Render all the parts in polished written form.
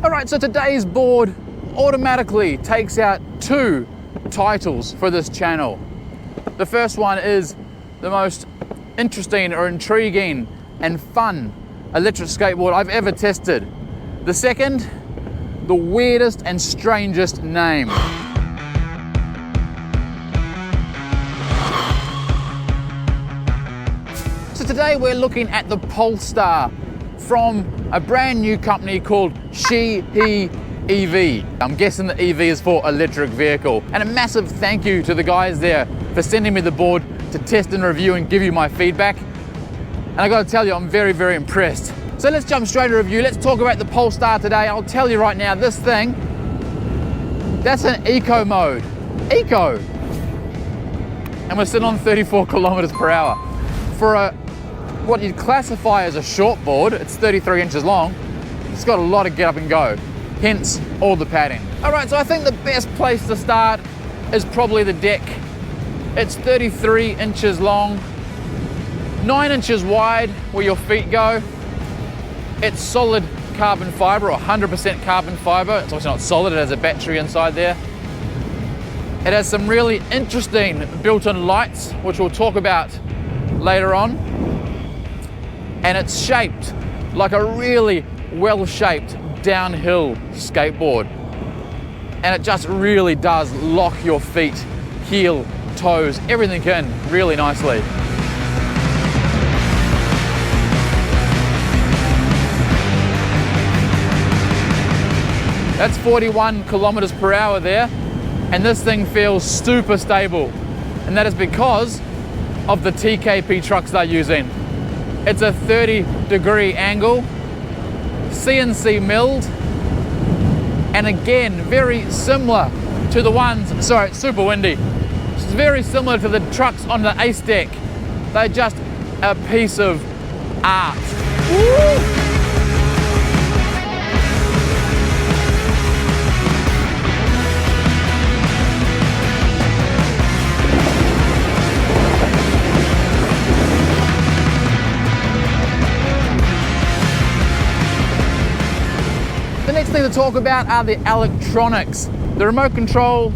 All right, so today's board automatically takes out 2 titles for this channel. The first one is the most interesting or intriguing and fun electric skateboard I've ever tested. The second, the weirdest and strangest name. So today we're looking at the Polestar from a brand new company called SHEHE EV. I'm guessing the EV is for electric vehicle. And a massive thank you to the guys there for sending me the board to test and review and give you my feedback. And I gotta tell you, I'm very, very impressed. So let's jump straight to review. Let's talk about the Polestar today. I'll tell you right now, this thing, that's an eco mode. Eco. And we're sitting on 34 kilometers per hour. For what you'd classify as a short board, it's 33 inches long. It's got a lot of get up and go, hence all the padding. All right, so I think the best place to start is probably the deck. It's 33 inches long, 9 inches wide where your feet go. It's solid carbon fiber, or 100% carbon fiber. It's also not solid, it has a battery inside there. It has some really interesting built-in lights, which we'll talk about later on. And it's shaped like a really well-shaped downhill skateboard. And it just really does lock your feet, heel, toes, everything in really nicely. That's 41 kilometers per hour there, and this thing feels super stable. And that is because of the TKP trucks they're using. It's a 30-degree angle, CNC milled, and again, very similar to the ones, sorry, it's super windy. It's very similar to the trucks on the Ace deck. They're just a piece of art. Woo! The next thing to talk about are the electronics. The remote control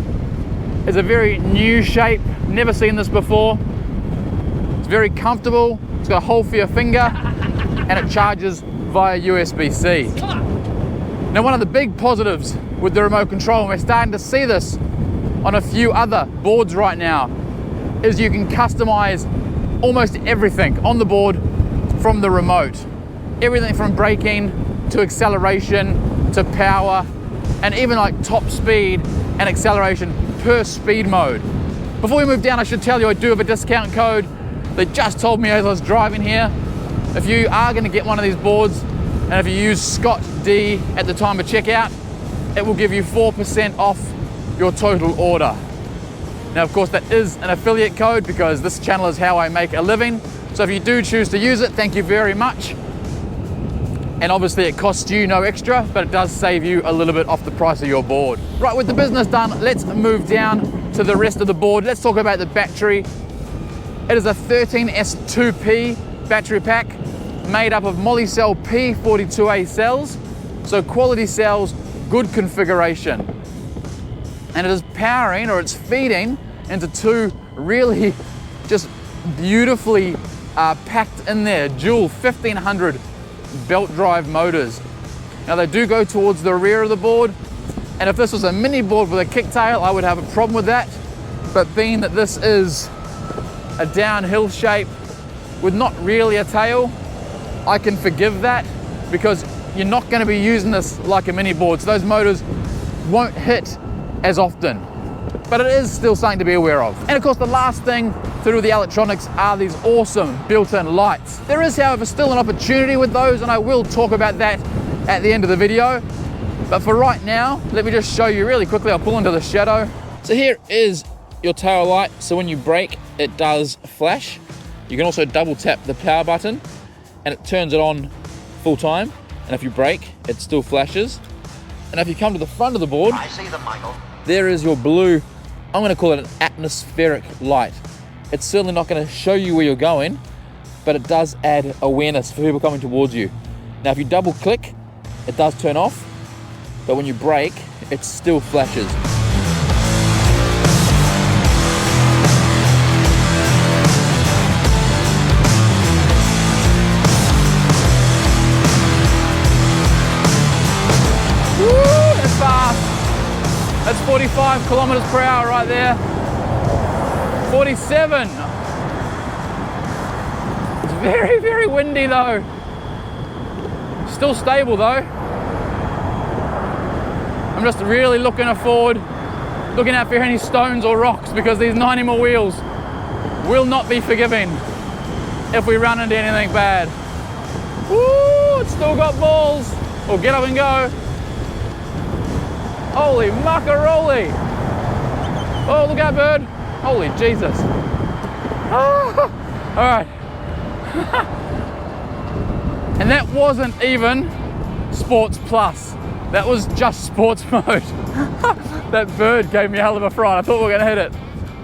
is a very new shape, never seen this before. It's very comfortable, it's got a hole for your finger, and it charges via USB-C. Now, one of the big positives with the remote control, and we're starting to see this on a few other boards right now, is you can customize almost everything on the board from the remote. Everything from braking to acceleration, to power, and even like top speed and acceleration per speed mode. Before we move down, I should tell you I do have a discount code. They just told me as I was driving here. If you are going to get one of these boards, and if you use Scott D at the time of checkout, it will give you 4% off your total order. Now, of course, that is an affiliate code because this channel is how I make a living. So if you do choose to use it, thank you very much. And obviously it costs you no extra, but it does save you a little bit off the price of your board. Right, with the business done, let's move down to the rest of the board. Let's talk about the battery. It is a 13S2P battery pack made up of Molicel P42A cells. So quality cells, good configuration. And it is powering, or it's feeding into 2 really just beautifully packed in there, dual 1500 belt drive motors. Now they do go towards the rear of the board, and if this was a mini board with a kicktail, I would have a problem with that. But being that this is a downhill shape with not really a tail, I can forgive that because you're not going to be using this like a mini board, so those motors won't hit as often. But it is still something to be aware of. And of course, the last thing to do with the electronics are these awesome built-in lights. There is, however, still an opportunity with those, and I will talk about that at the end of the video. But for right now, let me just show you really quickly. I'll pull into the shadow. So here is your tail light. So when you brake, it does flash. You can also double tap the power button and it turns it on full time. And if you brake, it still flashes. And if you come to the front of the board, I see them, Michael. There is your blue, I'm going to call it an atmospheric light. It's certainly not going to show you where you're going, but it does add awareness for people coming towards you. Now, if you double click, it does turn off. but when you brake, it still flashes. Woo, that's fast. That's 45 kilometers per hour right there. 47. It's very, very windy though. Still stable though. I'm just really looking forward, looking out for any stones or rocks, because these 90mm wheels will not be forgiving if we run into anything bad. Woo, it's still got balls. We'll get up and go. Holy macaroni. Oh, look out, bird. Holy Jesus. Ah, all right. And that wasn't even Sports Plus. That was just Sports mode. That bird gave me a hell of a fright. I thought we were gonna hit it.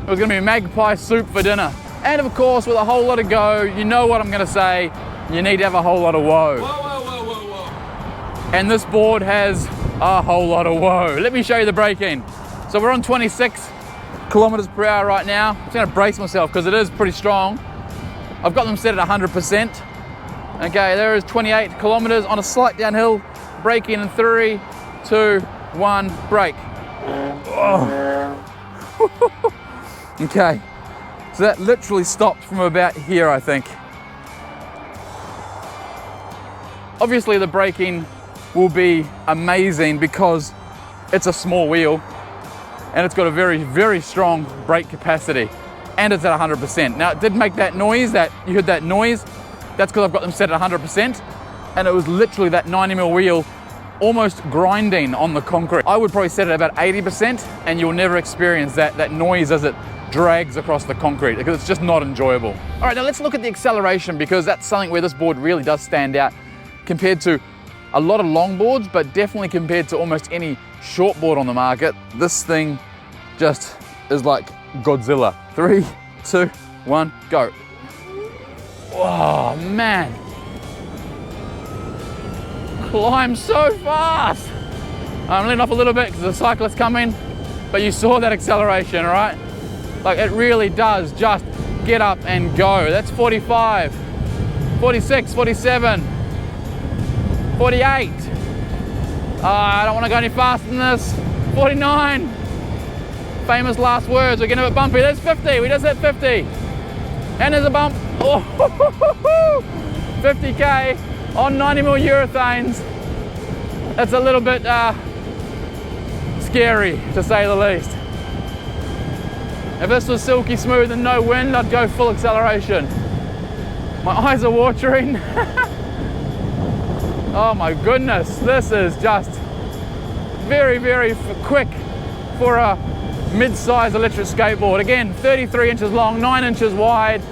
It was gonna be magpie soup for dinner. And of course, with a whole lot of go, you know what I'm gonna say, you need to have a whole lot of whoa. Whoa, whoa, whoa, whoa, whoa. And this board has a whole lot of whoa. Let me show you the braking. So we're on 26 kilometers per hour right now. I'm just gonna brace myself because it is pretty strong. I've got them set at 100%. Okay, there is 28 kilometers on a slight downhill. Braking in 3, 2, 1, brake. Oh. Okay, so that literally stopped from about here, I think. Obviously the braking will be amazing because it's a small wheel and it's got a very, very strong brake capacity, and it's at 100%. Now it did make that noise, that you heard that noise. That's because I've got them set at 100%, and it was literally that 90mm wheel almost grinding on the concrete. I would probably set it at about 80%, and you'll never experience that noise as it drags across the concrete, because it's just not enjoyable. All right, now let's look at the acceleration, because that's something where this board really does stand out compared to a lot of long boards, but definitely compared to almost any short board on the market. This thing just is like Godzilla. 3, 2, 1, go. Oh man, climb so fast. I'm letting off a little bit because the cyclist's coming, but you saw that acceleration, all right? Like, it really does just get up and go. That's 45, 46, 47, 48. I don't want to go any faster than this. 49. Famous last words. We're getting a bit bumpy. There's 50. We just hit 50. And there's a bump. Oh, 50k on 90mm urethanes. That's a little bit scary, to say the least. If this was silky smooth and no wind, I'd go full acceleration. My eyes are watering. Oh my goodness, this is just very, very quick for a mid-size electric skateboard. Again, 33 inches long, 9 inches wide,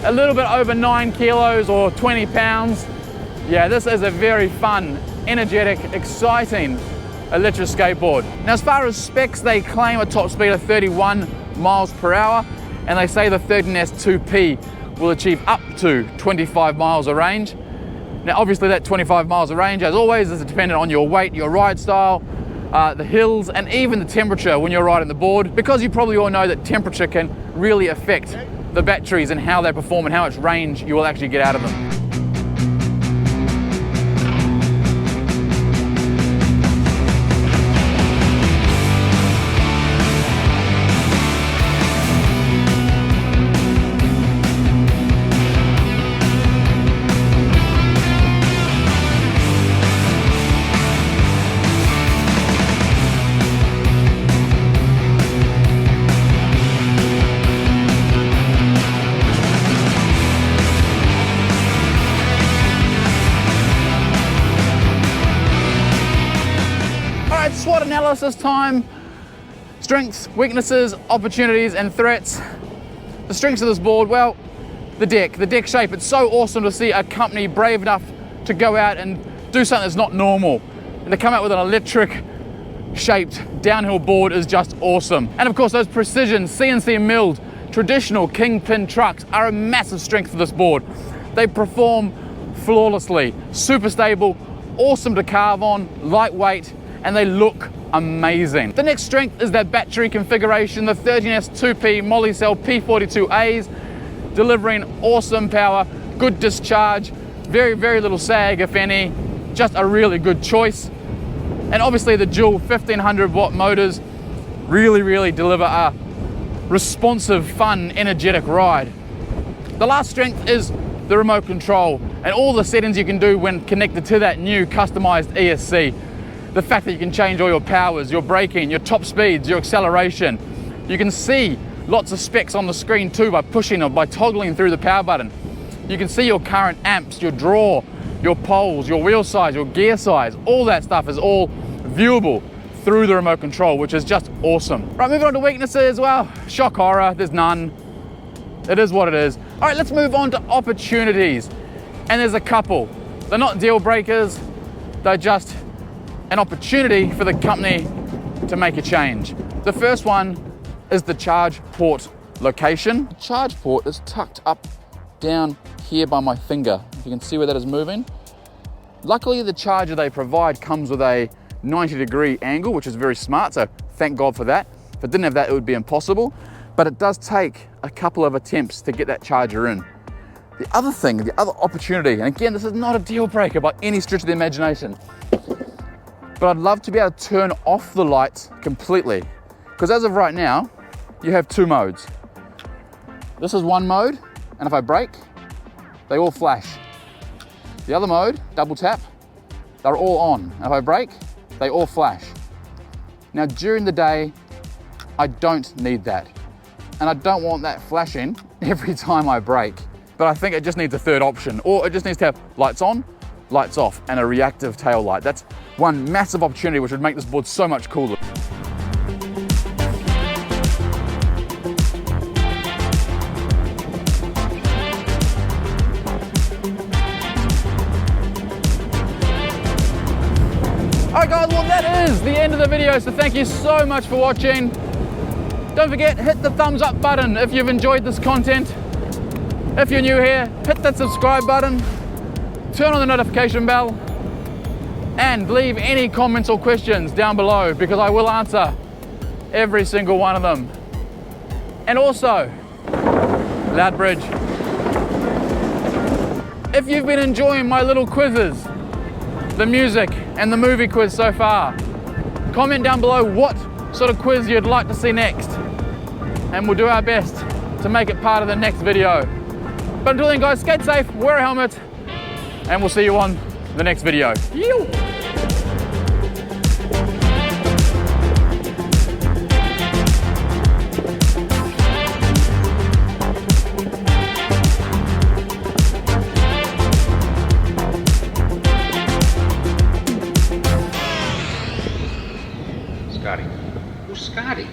a little bit over 9 kilos or 20 pounds. Yeah, this is a very fun, energetic, exciting electric skateboard. Now, as far as specs, they claim a top speed of 31 miles per hour, and they say the 13S 2P will achieve up to 25 miles of range. Now, obviously that 25 miles of range, as always, is dependent on your weight, your ride style, the hills, and even the temperature when you're riding the board, because you probably all know that temperature can really affect the batteries and how they perform and how much range you will actually get out of them. SWOT analysis time. Strengths, weaknesses, opportunities, and threats. The strengths of this board, well, the deck shape. It's so awesome to see a company brave enough to go out and do something that's not normal. And to come out with an electric shaped downhill board is just awesome. And of course, those precision CNC milled traditional kingpin trucks are a massive strength of this board. They perform flawlessly, super stable, awesome to carve on, lightweight, and they look amazing. The next strength is that battery configuration, the 13S 2P Molicel P42As, delivering awesome power, good discharge, very, very little sag, if any, just a really good choice. And obviously the dual 1500 watt motors really, really deliver a responsive, fun, energetic ride. The last strength is the remote control and all the settings you can do when connected to that new customized ESC. The fact that you can change all your powers, your braking, your top speeds, your acceleration. You can see lots of specs on the screen too by pushing or by toggling through the power button. You can see your current amps, your draw, your poles, your wheel size, your gear size. All that stuff is all viewable through the remote control, which is just awesome. Right, moving on to weaknesses. Well, shock horror, there's none. It is what it is. All right, let's move on to opportunities. And there's a couple. They're not deal breakers, they're just an opportunity for the company to make a change. The first one is the charge port location. The charge port is tucked up down here by my finger. If you can see where that is moving. Luckily, the charger they provide comes with a 90-degree angle, which is very smart, so thank God for that. If it didn't have that, it would be impossible. But it does take a couple of attempts to get that charger in. The other thing, the other opportunity, and again, this is not a deal breaker by any stretch of the imagination, but I'd love to be able to turn off the lights completely. Because as of right now, you have two modes. This is one mode, and if I brake, they all flash. The other mode, double tap, they're all on. And if I brake, they all flash. Now during the day, I don't need that. And I don't want that flashing every time I brake. But I think it just needs a third option, or it just needs to have lights on, lights off, and a reactive tail light. That's one massive opportunity which would make this board so much cooler. Alright guys, well that is the end of the video, so thank you so much for watching. Don't forget, hit the thumbs up button if you've enjoyed this content. If you're new here, hit that subscribe button, turn on the notification bell, and leave any comments or questions down below because I will answer every single one of them. And also, Loudbridge, if you've been enjoying my little quizzes, the music and the movie quiz so far, comment down below what sort of quiz you'd like to see next, and we'll do our best to make it part of the next video. But until then guys, skate safe, wear a helmet, and we'll see you on the next video. Yew! Scotty. Who's Scotty?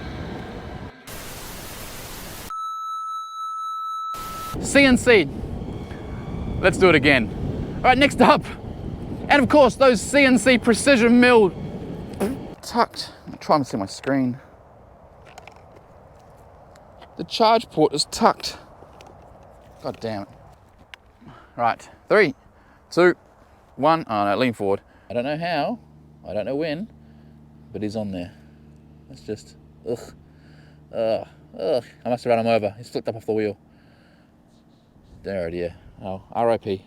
CNC. Let's do it again. All right, next up. And of course, those CNC precision milled tucked. I'm trying to see my screen. The charge port is tucked. God damn it. Right, 3, 2, 1. Oh no, lean forward. I don't know how, I don't know when, but he's on there. That's just, ugh. I must have run him over. He's flipped up off the wheel. There it is. Oh, RIP.